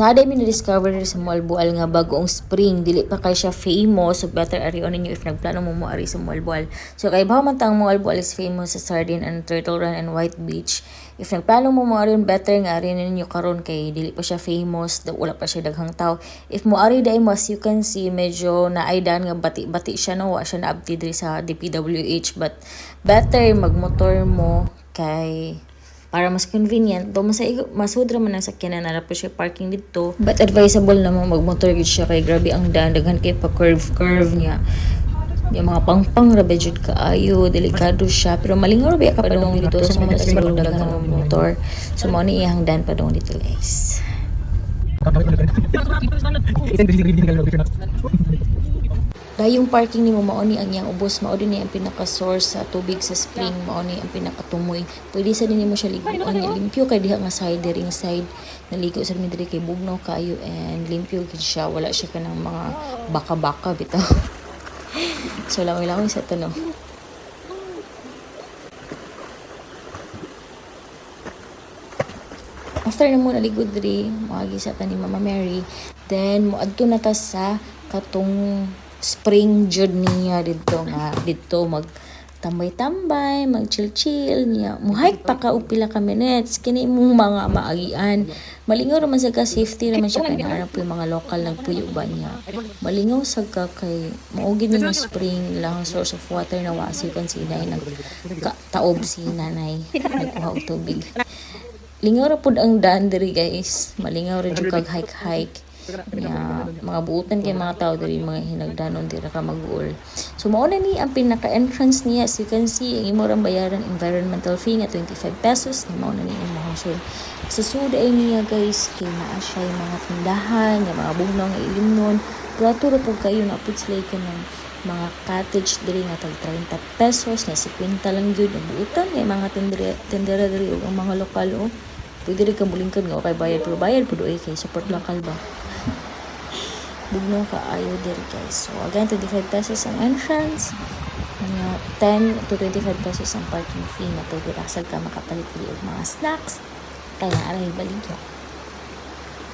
Naaday mi na-discover sa Malboal nga bagong spring. Dili pa kay siya famous. So better ari on ninyo if nagplano mo ari sa Malboal. So kay bahaw man tang Malboal is famous sa Sardine and Turtle Run and White Beach. If nagplano mo ari better nga ari ninyo karon kay dili pa siya famous. Wala pa siya daghang tao. If mo ari dai mo, as you can see, medyo naaydan nga bati-bati siya no. Wa siya naabti diri sa DPWH. But better magmotor mo kay para mas convenient, do masudra man ang sakyanan na po siya parking dito. But advisable na mo magmotor gid siya kay grabe ang daan, daghan kay pa curve niya. Yung mga pangpang rabe jud kaayo, delikado siya, pero malingaw rabe ka pa dong dito sa mga siguro daghan ng motor. So mo ni iyang daan pa dong dito, guys. Dahil yung parking ni mo maoni ang iyang ubos, maoni ni ang pinaka-source sa tubig sa spring, maoni ang pinakatumoy. Pwede sa din mo siya liguan niya, limpyo kay diha nga side, ring side, naligo sa din diri kay bugnaw kayo and limpyo gid siya, wala siya kanang mga baka-baka bitaw. So langoy-langoy sa tanong. After na mo naligod diri, moagi sa ni Mama Mary, then moadto na ta sa katong spring jud niya dito mag tambay-tambay, mag chill-chill niya. Muhike pa ka og pila ka minutes kini imong mga maagian. Malingaw raman sa ka, safety raman siya kay naarap yung mga local nagpuyo ba niya. Malingaw sa ka kay maugid ni ng spring lang source of water na wasi kan si inay taob si nanay nagkuha og tubig. Lingaw ra pud ang daan diri, guys. Malingaw ra jud kag hike. Mga buutan kay mga tao diri, mga hinagdanon dira ka mag-uol. So mao na ni ang pinaka-entrance niya. As you can see, ang imo ra bayaran environmental fee nga 25 pesos. Mao na ni ang mahusol. Sa suda ay niya, guys, kay naa siya yung mga tindahan, yung mga bugnaw nga ilimnon. Grato ra pud kayo na pud sila ng mga cottage diri nga tag 30 pesos na 50 lang gyud ang buutan kay mga tindera diri ug ang mga lokal pwede rin ka mulingkod nga kay bayad pero bayad pud kay support local ba. Bugnaw ka ayo diri, guys. So again, 25 pesos ang entrance. 10 to 25 pesos ang parking fee na pwede rasag ka makapalit-pili og mga snacks. Kaya aray baligya.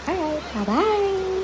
Alright, bye-bye!